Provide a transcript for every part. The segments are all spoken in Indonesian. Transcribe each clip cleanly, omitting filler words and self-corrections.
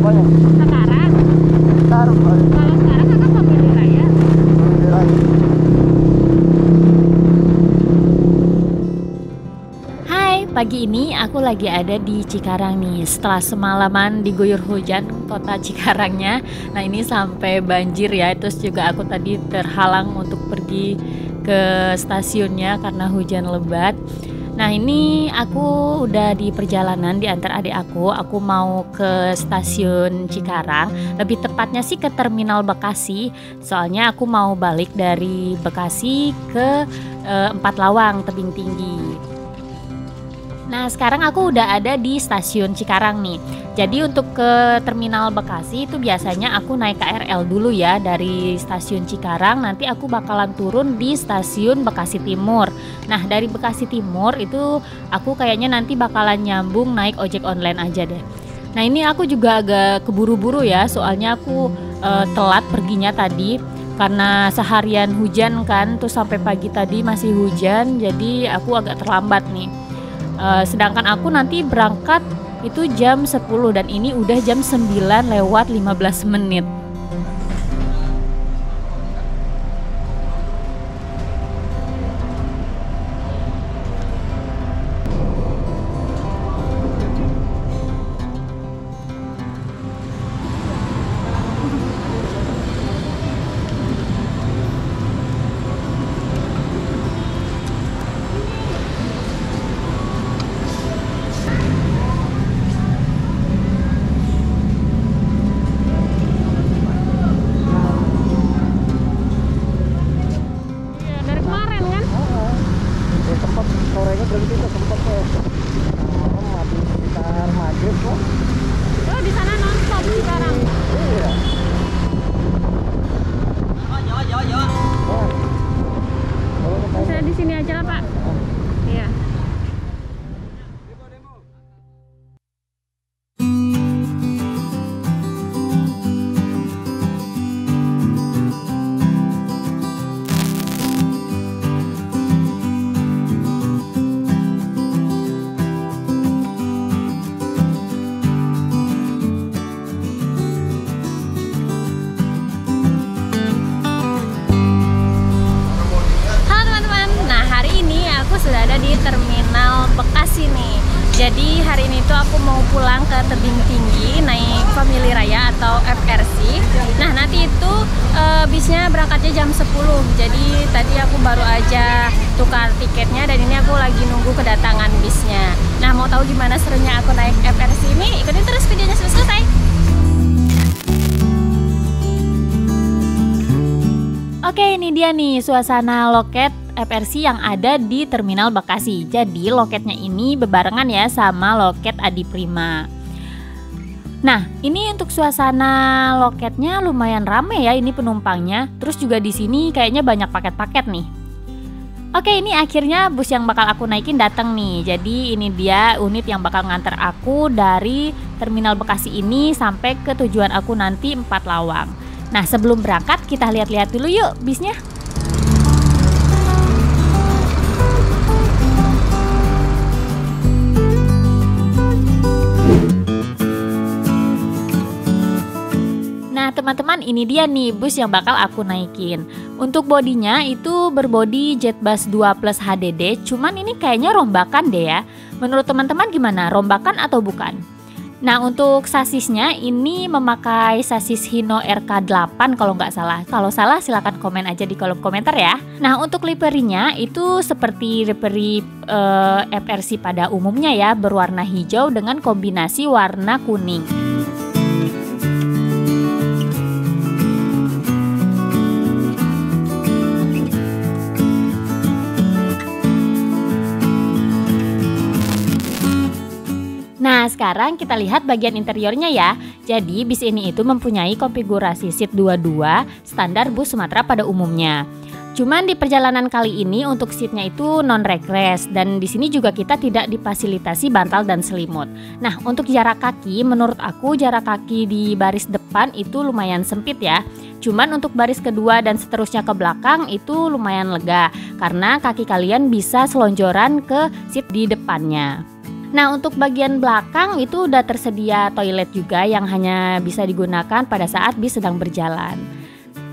apanya? Sekarang. Sekarang. Kalau sekarang kakak pemilih raya. Pemilih raya. Hai, pagi ini aku lagi ada di Cikarang nih. Setelah semalaman diguyur hujan kota Cikarangnya. Nah ini sampai banjir ya. Terus juga aku tadi terhalang untuk pergi ke stasiunnya karena hujan lebat. Nah ini aku udah di perjalanan diantar adik aku. Aku mau ke stasiun Cikarang. Lebih tepatnya sih ke Terminal Bekasi. Soalnya aku mau balik dari Bekasi ke Empat Lawang Tebing Tinggi. Nah sekarang aku udah ada di stasiun Cikarang nih. Jadi untuk ke Terminal Bekasi itu biasanya aku naik KRL dulu ya dari stasiun Cikarang. Nanti aku bakalan turun di stasiun Bekasi Timur. Nah dari Bekasi Timur itu aku kayaknya nanti bakalan nyambung naik ojek online aja deh. Nah ini aku juga agak keburu-buru ya. Soalnya aku telat perginya tadi. Karena seharian hujan kan. Terus sampai pagi tadi masih hujan. Jadi aku agak terlambat nih. Sedangkan aku nanti berangkat itu jam 10 dan ini udah jam 9 lewat 15 menit. Tempat sorenya berhenti tuh tempat mati sekitar maghrib kok. Oh di sana nonstop sekarang. Iya. Bisa di sini aja lah Pak. Iya. Sudah ada di Terminal Bekasi nih. Jadi hari ini tuh aku mau pulang ke Tebing Tinggi naik Family Raya atau FRC. Nah nanti itu bisnya berangkatnya jam 10. Jadi tadi aku baru aja tukar tiketnya dan ini aku lagi nunggu kedatangan bisnya. Nah mau tahu gimana serunya aku naik FRC ini? Ikutin terus videonya sampai selesai. Oke ini dia nih suasana loket FRC yang ada di Terminal Bekasi. Jadi loketnya ini bebarengan ya sama loket Adi Prima. Nah, ini untuk suasana loketnya lumayan rame ya ini penumpangnya. Terus juga di sini kayaknya banyak paket-paket nih. Oke, ini akhirnya bus yang bakal aku naikin datang nih. Jadi ini dia unit yang bakal nganter aku dari Terminal Bekasi ini sampai ke tujuan aku nanti Empat Lawang. Nah, sebelum berangkat kita lihat-lihat dulu yuk bisnya. Nah teman-teman ini dia nih bus yang bakal aku naikin. Untuk bodinya itu berbodi Jetbus 2 Plus HDD. Cuman ini kayaknya rombakan deh ya. Menurut teman-teman gimana? Rombakan atau bukan? Nah untuk sasisnya ini memakai sasis Hino RK8 kalau nggak salah. Kalau salah silahkan komen aja di kolom komentar ya. Nah untuk liverinya itu seperti livery FRC pada umumnya ya. Berwarna hijau dengan kombinasi warna kuning. Nah sekarang kita lihat bagian interiornya ya. Jadi bis ini itu mempunyai konfigurasi seat 22 standar bus Sumatera pada umumnya. Cuman di perjalanan kali ini untuk seatnya itu non regres dan di sini juga kita tidak difasilitasi bantal dan selimut. Nah untuk jarak kaki menurut aku jarak kaki di baris depan itu lumayan sempit ya. Cuman untuk baris kedua dan seterusnya ke belakang itu lumayan lega karena kaki kalian bisa selonjoran ke seat di depannya. Nah, untuk bagian belakang itu udah tersedia toilet juga yang hanya bisa digunakan pada saat bis sedang berjalan.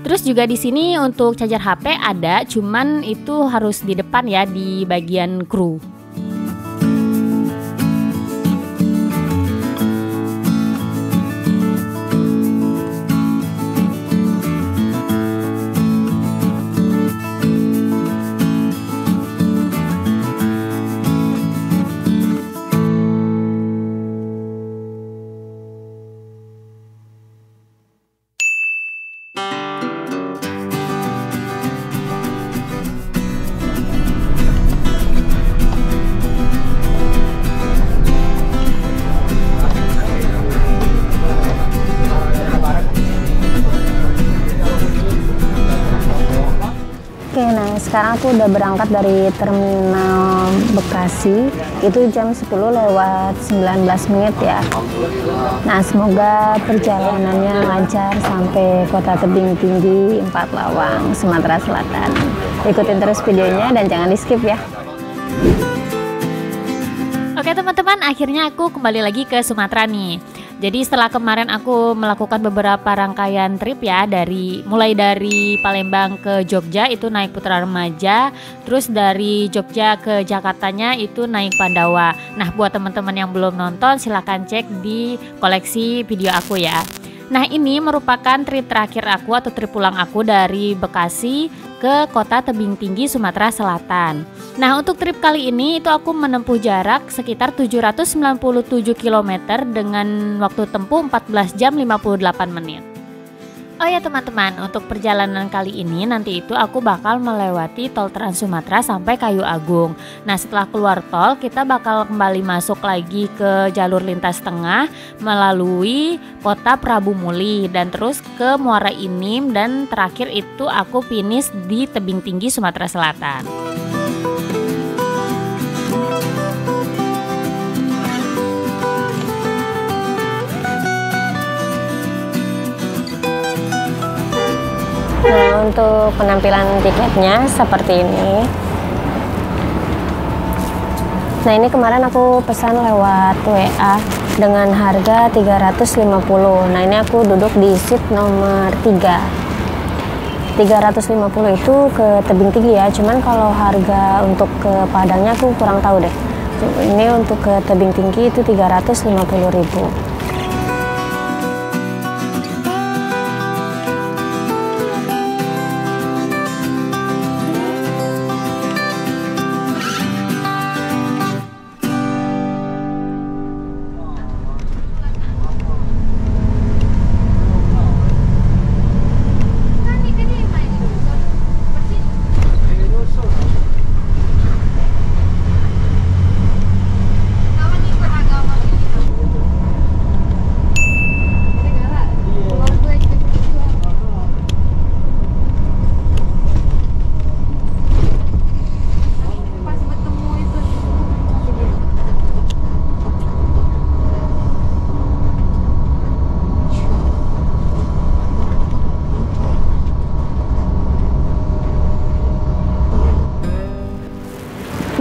Terus juga di sini untuk charger HP ada, cuman itu harus di depan ya, di bagian kru. Oke, nah sekarang aku udah berangkat dari terminal Bekasi. Itu jam 10 lewat 19 menit ya. Nah, semoga perjalanannya lancar sampai Kota Tebing Tinggi, Empat Lawang, Sumatera Selatan. Ikutin terus videonya dan jangan di skip ya. Oke teman-teman, akhirnya aku kembali lagi ke Sumatera nih. Jadi setelah kemarin aku melakukan beberapa rangkaian trip ya, mulai dari Palembang ke Jogja itu naik Putra Remaja, terus dari Jogja ke Jakartanya itu naik Pandawa. Nah, buat teman-teman yang belum nonton silahkan cek di koleksi video aku ya. Nah, ini merupakan trip terakhir aku atau trip pulang aku dari Bekasi ke Kota Tebing Tinggi, Sumatera Selatan. Nah, untuk trip kali ini itu aku menempuh jarak sekitar 797 km dengan waktu tempuh 14 jam 58 menit. Oh ya teman-teman, untuk perjalanan kali ini nanti itu aku bakal melewati tol Trans Sumatera sampai Kayu Agung. Nah, setelah keluar tol kita bakal kembali masuk lagi ke jalur lintas tengah melalui Kota Prabu Muli dan terus ke Muara Enim, dan terakhir itu aku finish di Tebing Tinggi, Sumatera Selatan. Nah, untuk penampilan tiketnya seperti ini. Nah, ini kemarin aku pesan lewat WA dengan harga 350. Nah, ini aku duduk di seat nomor 3. 350 itu ke Tebing Tinggi ya, cuman kalau harga untuk ke Padangnya aku kurang tahu deh. Ini untuk ke Tebing Tinggi itu 350.000.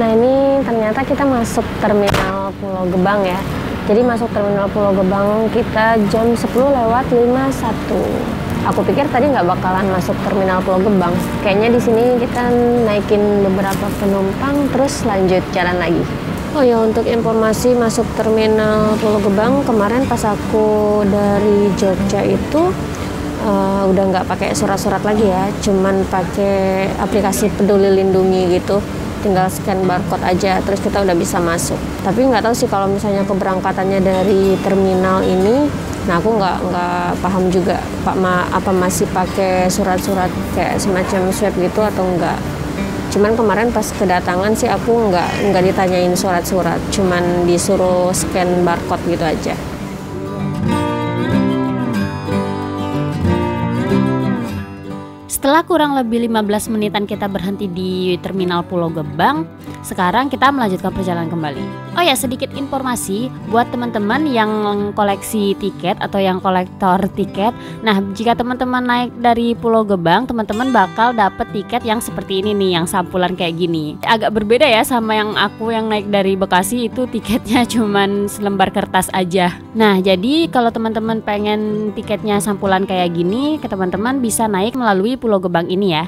Nah, ini ternyata kita masuk terminal Pulau Gebang ya. Jadi masuk terminal Pulau Gebang kita jam 10 lewat 51. Aku pikir tadi nggak bakalan masuk terminal Pulau Gebang. Kayaknya di sini kita naikin beberapa penumpang terus lanjut jalan lagi. Oh ya, untuk informasi masuk terminal Pulau Gebang, kemarin pas aku dari Jogja itu udah nggak pakai surat-surat lagi ya, cuman pakai aplikasi Peduli Lindungi gitu. Tinggal scan barcode aja, terus kita udah bisa masuk. Tapi nggak tahu sih kalau misalnya keberangkatannya dari terminal ini, nah aku nggak paham juga apa masih pakai surat-surat kayak semacam swab gitu atau enggak. Cuman kemarin pas kedatangan sih aku nggak ditanyain surat-surat, cuman disuruh scan barcode gitu aja. Setelah kurang lebih 15 menitan kita berhenti di Terminal Pulau Gebang, sekarang kita melanjutkan perjalanan kembali. Oh ya, sedikit informasi buat teman-teman yang koleksi tiket atau yang kolektor tiket. Nah, jika teman-teman naik dari Pulau Gebang, teman-teman bakal dapet tiket yang seperti ini nih, yang sampulan kayak gini. Agak berbeda ya sama yang aku yang naik dari Bekasi, itu tiketnya cuman selembar kertas aja. Nah, jadi kalau teman-teman pengen tiketnya sampulan kayak gini, ke teman-teman bisa naik melalui Pulau Gebang ini ya.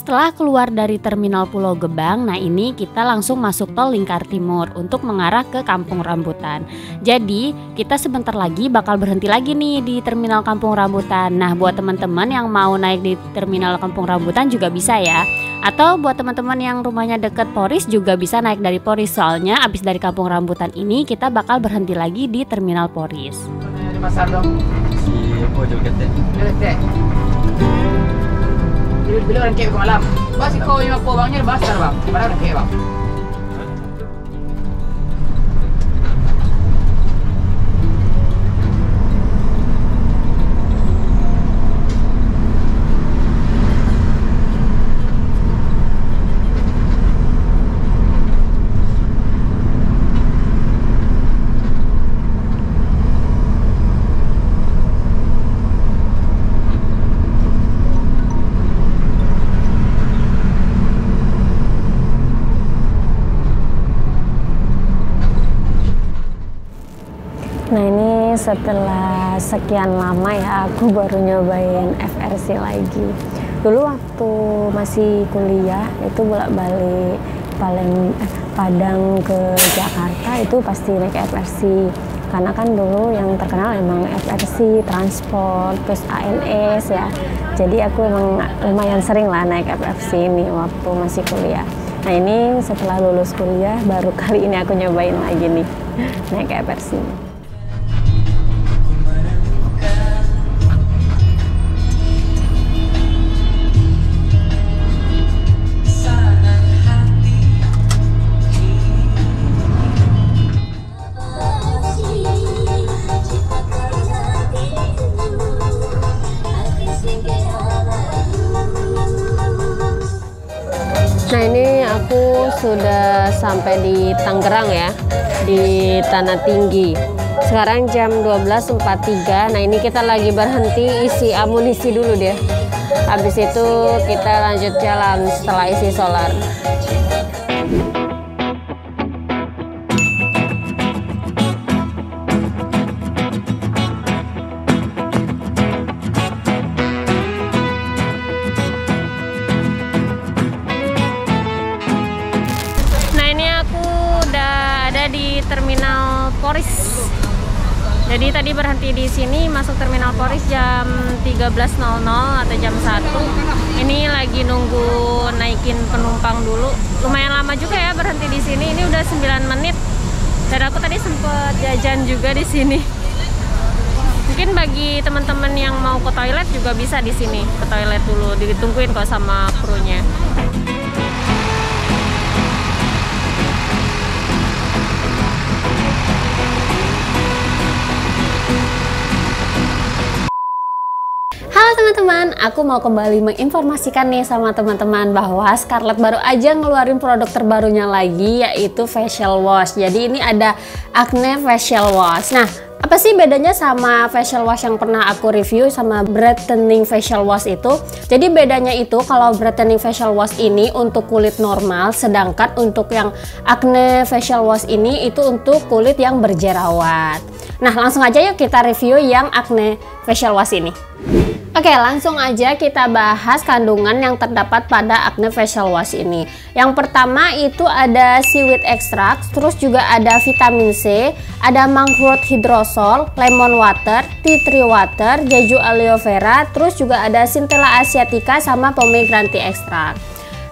Setelah keluar dari Terminal Pulau Gebang, nah ini kita langsung masuk tol Lingkar Timur untuk mengarah ke Kampung Rambutan. Jadi kita sebentar lagi bakal berhenti lagi nih di Terminal Kampung Rambutan. Nah, buat teman-teman yang mau naik di Terminal Kampung Rambutan juga bisa ya. Atau buat teman-teman yang rumahnya deket Poris juga bisa naik dari Poris. Soalnya abis dari Kampung Rambutan ini kita bakal berhenti lagi di Terminal Poris. Pasar dong. Si apa joget deh? Joget. Bila orang kek malam. Bas kau yang apa bangnya basar bang. Mana orang kek bang? Nah ini setelah sekian lama ya aku baru nyobain FRC lagi. Dulu waktu masih kuliah itu bolak-balik Padang ke Jakarta itu pasti naik FRC. Karena kan dulu yang terkenal emang FRC, transport, terus ANS ya. Jadi aku emang lumayan sering lah naik FRC ini waktu masih kuliah. Nah ini setelah lulus kuliah baru kali ini aku nyobain lagi nih naik FRC. Nah ini aku sudah sampai di Tangerang ya, di Tanah Tinggi. Sekarang jam 12.43. Nah ini kita lagi berhenti isi amunisi dulu deh. Habis itu kita lanjut jalan setelah isi solar. Di Terminal Poris. Jadi tadi berhenti di sini masuk Terminal Poris jam 13.00 atau jam 1. Ini lagi nunggu naikin penumpang dulu. Lumayan lama juga ya berhenti di sini. Ini udah 9 menit. Dan aku tadi sempet jajan juga di sini. Mungkin bagi teman-teman yang mau ke toilet juga bisa di sini. Ke toilet dulu, ditungguin kok sama krunya. Halo teman-teman, aku mau kembali menginformasikan nih sama teman-teman bahwa Scarlett baru aja ngeluarin produk terbarunya lagi, yaitu facial wash. Jadi ini ada Acne Facial Wash. Nah, apa sih bedanya sama facial wash yang pernah aku review sama brightening facial wash itu? Jadi bedanya itu kalau brightening facial wash ini untuk kulit normal, sedangkan untuk yang Acne Facial Wash ini itu untuk kulit yang berjerawat. Nah, langsung aja yuk kita review yang Acne Facial Wash ini. Oke, langsung aja kita bahas kandungan yang terdapat pada Acne Facial Wash ini. Yang pertama itu ada seaweed extract, terus juga ada vitamin C, ada monk root hydrosol, lemon water, tea tree water, jeju aloe vera, terus juga ada centella asiatica sama pomegranate extract.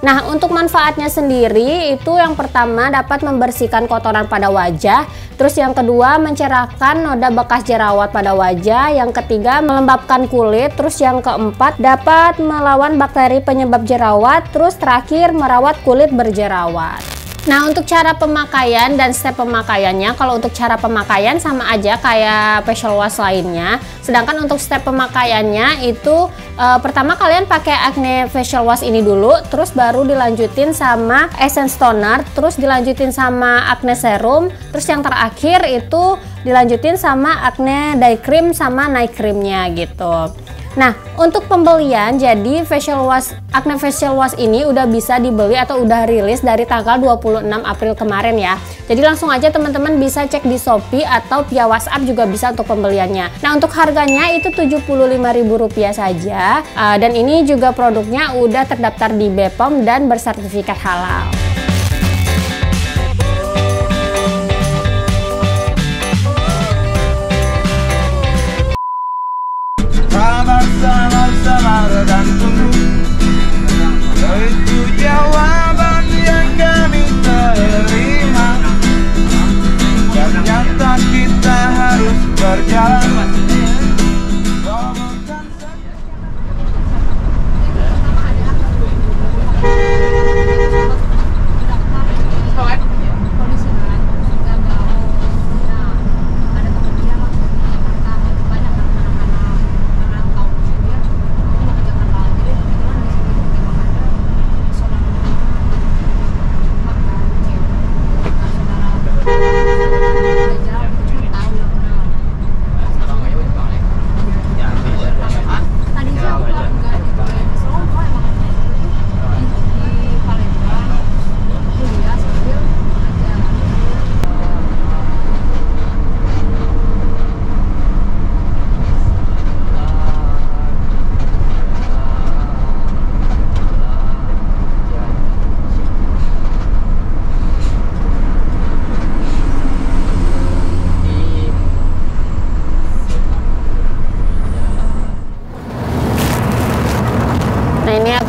Nah, untuk manfaatnya sendiri itu yang pertama dapat membersihkan kotoran pada wajah, terus yang kedua mencerahkan noda bekas jerawat pada wajah, yang ketiga melembabkan kulit, terus yang keempat dapat melawan bakteri penyebab jerawat, terus terakhir merawat kulit berjerawat. Nah, untuk cara pemakaian dan step pemakaiannya, kalau untuk cara pemakaian sama aja kayak facial wash lainnya. Sedangkan untuk step pemakaiannya itu pertama kalian pakai Acne facial wash ini dulu, terus baru dilanjutin sama essence toner, terus dilanjutin sama Acne serum, terus yang terakhir itu dilanjutin sama Acne day cream sama night creamnya gitu. Nah, untuk pembelian, jadi Acne facial wash ini udah bisa dibeli atau udah rilis dari tanggal 26 April kemarin ya. Jadi langsung aja teman-teman bisa cek di Shopee atau via WhatsApp juga bisa untuk pembeliannya. Nah, untuk harganya itu Rp75.000 saja. Dan ini juga produknya udah terdaftar di BPOM dan bersertifikat halal. Sabar dan tunggu, itu jawaban yang kami terima. Ternyata kita harus berjalan.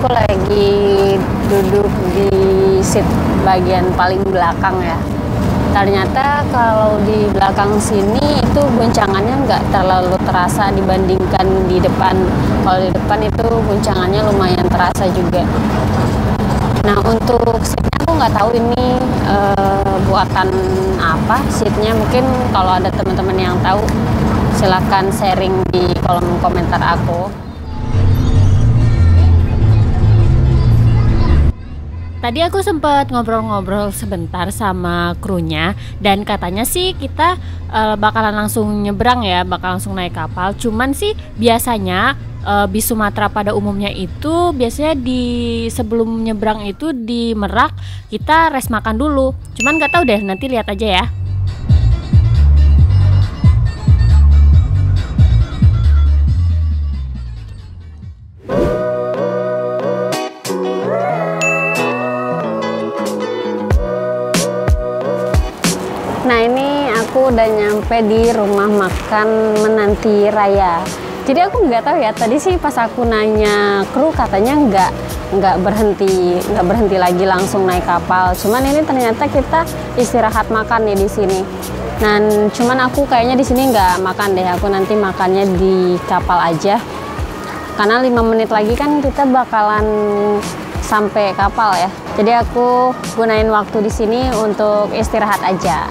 Aku lagi duduk di seat bagian paling belakang ya. Ternyata kalau di belakang sini itu goncangannya nggak terlalu terasa dibandingkan di depan. Kalau di depan itu goncangannya lumayan terasa juga. Nah, untuk seatnya aku nggak tahu ini buatan apa seatnya. Mungkin kalau ada teman-teman yang tahu silahkan sharing di kolom komentar aku. Tadi aku sempat ngobrol-ngobrol sebentar sama krunya dan katanya sih kita bakalan langsung nyebrang ya, bakal langsung naik kapal. Cuman sih biasanya bis Sumatera pada umumnya itu biasanya di sebelum nyebrang itu di Merak kita rest makan dulu. Cuman nggak tahu deh, nanti lihat aja ya. Nah, ini aku udah nyampe di rumah makan Menanti Raya. Jadi aku nggak tahu ya, tadi sih pas aku nanya kru katanya nggak berhenti lagi langsung naik kapal. Cuman ini ternyata kita istirahat makan nih di sini. Dan cuman aku kayaknya di sini nggak makan deh, aku nanti makannya di kapal aja. Karena 5 menit lagi kan kita bakalan sampai kapal ya. Jadi aku gunain waktu di sini untuk istirahat aja.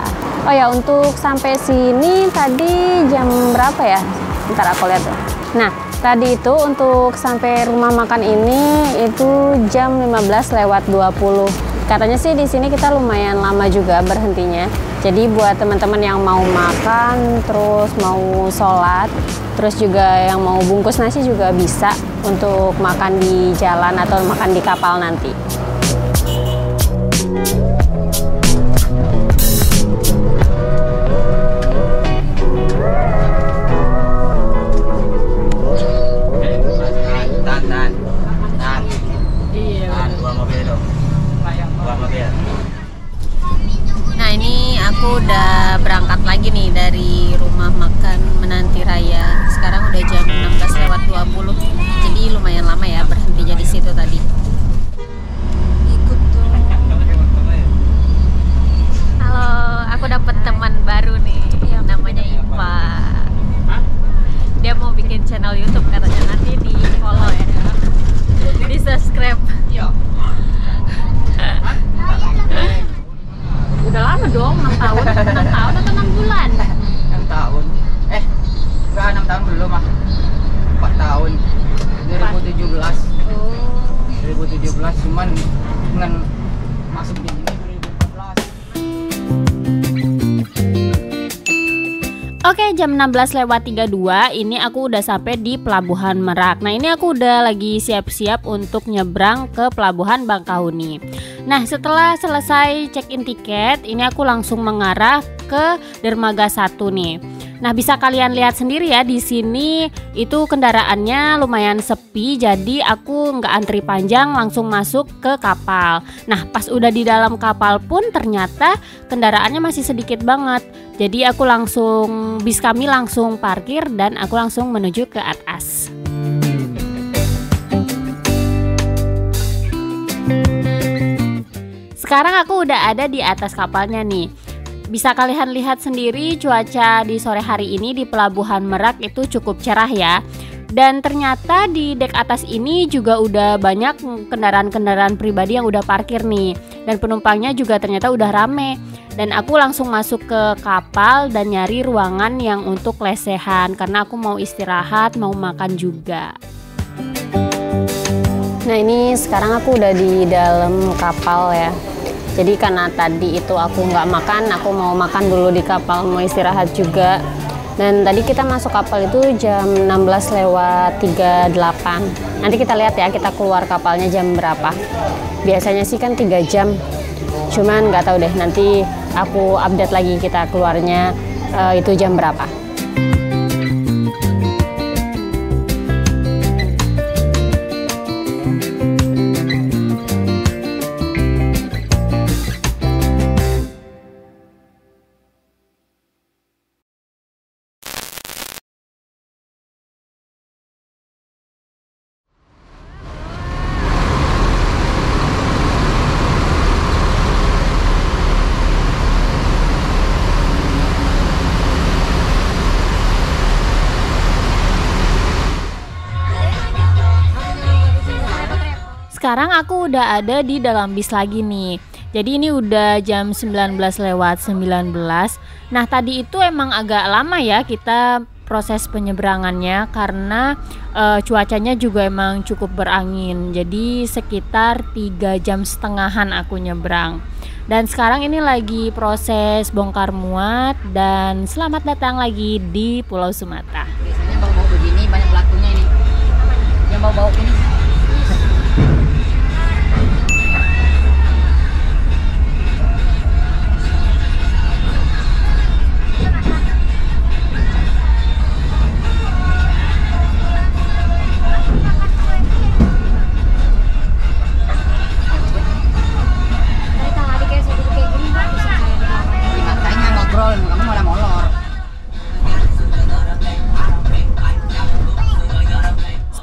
Oh ya, untuk sampai sini tadi jam berapa ya? Ntar aku lihat ya. Nah, tadi itu untuk sampai rumah makan ini itu jam 15:20. Katanya sih di sini kita lumayan lama juga berhentinya. Jadi buat teman-teman yang mau makan, terus mau sholat, terus juga yang mau bungkus nasi juga bisa untuk makan di jalan atau makan di kapal nanti. Nah, ini aku udah berangkat lagi nih dari rumah makan Menanti Raya. Sekarang udah jam 16:20. Jadi lumayan lama ya berhentinya di situ tadi. Halo, aku dapet teman baru nih. Namanya Ipa. Dia mau bikin channel YouTube katanya, nanti di follow ya. Di subscribe. 2013 cuman dengan masuk di sini 2014. Oke, jam 16:32 ini aku udah sampai di Pelabuhan Merak. Nah, ini aku udah lagi siap-siap untuk nyebrang ke Pelabuhan Bangkahuni. Nah, setelah selesai check-in tiket, ini aku langsung mengarah ke Dermaga 1 nih. Nah, bisa kalian lihat sendiri ya, di sini itu kendaraannya lumayan sepi, jadi aku nggak antri panjang, langsung masuk ke kapal. Nah, pas udah di dalam kapal pun ternyata kendaraannya masih sedikit banget. Jadi bis kami langsung parkir dan aku langsung menuju ke atas. Sekarang aku udah ada di atas kapalnya nih. Bisa kalian lihat sendiri cuaca di sore hari ini di Pelabuhan Merak itu cukup cerah ya. Dan ternyata di dek atas ini juga udah banyak kendaraan-kendaraan pribadi yang udah parkir nih. Dan penumpangnya juga ternyata udah rame. Dan aku langsung masuk ke kapal dan nyari ruangan yang untuk lesehan karena aku mau istirahat, mau makan juga. Nah, ini sekarang aku udah di dalam kapal ya. Jadi karena tadi itu aku nggak makan, aku mau makan dulu di kapal, mau istirahat juga. Dan tadi kita masuk kapal itu jam 16:38. Nanti kita lihat ya, kita keluar kapalnya jam berapa. Biasanya sih kan 3 jam. Cuman nggak tahu deh, nanti aku update lagi kita keluarnya itu jam berapa. Sekarang aku udah ada di dalam bis lagi nih. Jadi ini udah jam 19:19. Nah, tadi itu emang agak lama ya kita proses penyeberangannya karena cuacanya juga emang cukup berangin. Jadi sekitar 3,5 jam aku nyebrang. Dan sekarang ini lagi proses bongkar muat dan selamat datang lagi di Pulau Sumatera. Biasanya bau-bau begini banyak pelakunya ini. Yang bau-bau ini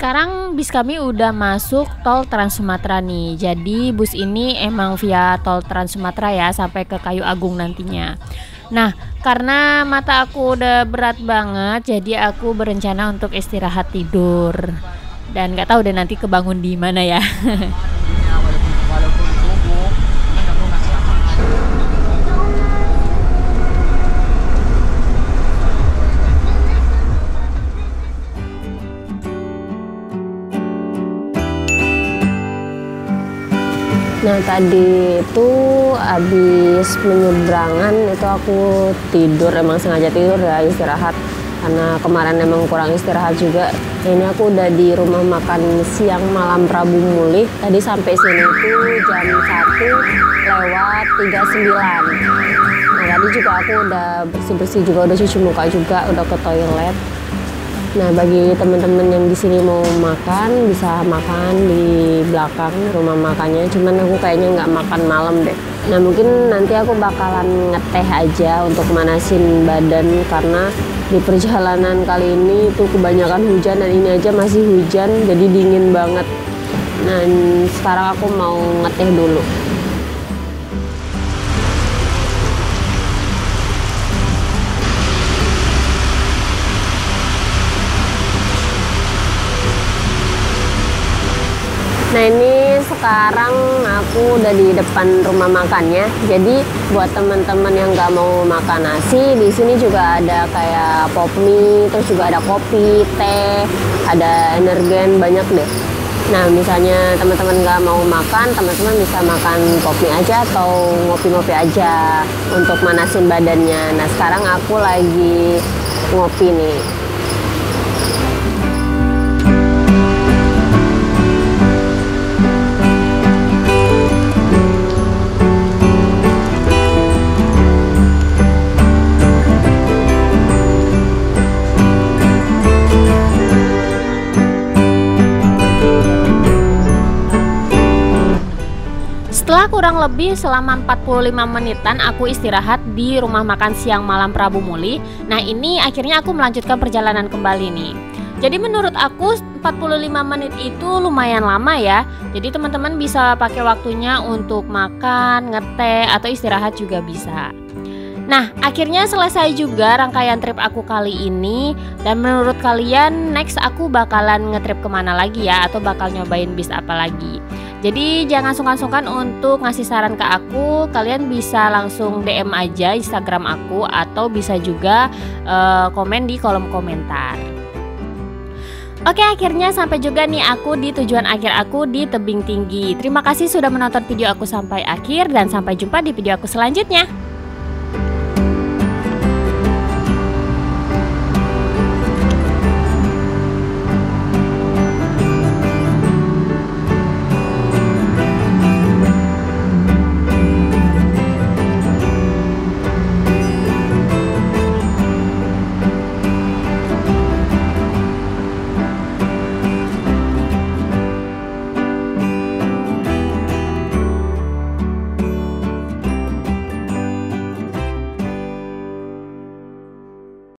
Sekarang bis kami udah masuk tol Trans Sumatera nih. Jadi bus ini emang via tol Trans Sumatera ya sampai ke Kayu Agung nantinya. Nah, karena mata aku udah berat banget, jadi aku berencana untuk istirahat tidur. Dan nggak tahu deh nanti kebangun di mana ya. walaupun subuh kan kamu masih aman. Nah, tadi itu habis penyeberangan itu aku tidur, emang sengaja tidur ya, istirahat karena kemarin emang kurang istirahat juga. Nah, ini aku udah di rumah makan siang malam Prabu Mulih. Tadi sampai sini itu jam 1:39. Nah, tadi juga aku udah bersih-bersih juga, udah cuci muka juga, udah ke toilet. Nah, bagi teman-teman yang di sini mau makan, bisa makan di belakang rumah makannya. Cuman aku kayaknya nggak makan malam deh. Nah, mungkin nanti aku bakalan ngeteh aja untuk manasin badan karena di perjalanan kali ini itu kebanyakan hujan dan ini aja masih hujan, jadi dingin banget. Nah, sekarang aku mau ngeteh dulu. Nah, ini sekarang aku udah di depan rumah makannya. Jadi buat teman-teman yang nggak mau makan nasi, di sini juga ada kayak pop mie, terus juga ada kopi, teh, ada energen, banyak deh. Nah, misalnya teman-teman nggak mau makan, teman-teman bisa makan pop mie aja atau ngopi-ngopi aja untuk manasin badannya. Nah, sekarang aku lagi ngopi nih. Setelah kurang lebih selama 45 menitan aku istirahat di rumah makan siang malam Prabu Muli. Nah, ini akhirnya aku melanjutkan perjalanan kembali nih. Jadi menurut aku 45 menit itu lumayan lama ya. Jadi teman-teman bisa pakai waktunya untuk makan, ngeteh, atau istirahat juga bisa. Nah, akhirnya selesai juga rangkaian trip aku kali ini. Dan menurut kalian next aku bakalan ngetrip kemana lagi ya, atau bakal nyobain bis apa lagi? Jadi jangan sungkan-sungkan untuk ngasih saran ke aku. Kalian bisa langsung DM aja Instagram aku, atau bisa juga komen di kolom komentar. Oke, akhirnya sampai juga nih aku di tujuan akhir aku di Tebing Tinggi. Terima kasih sudah menonton video aku sampai akhir, dan sampai jumpa di video aku selanjutnya.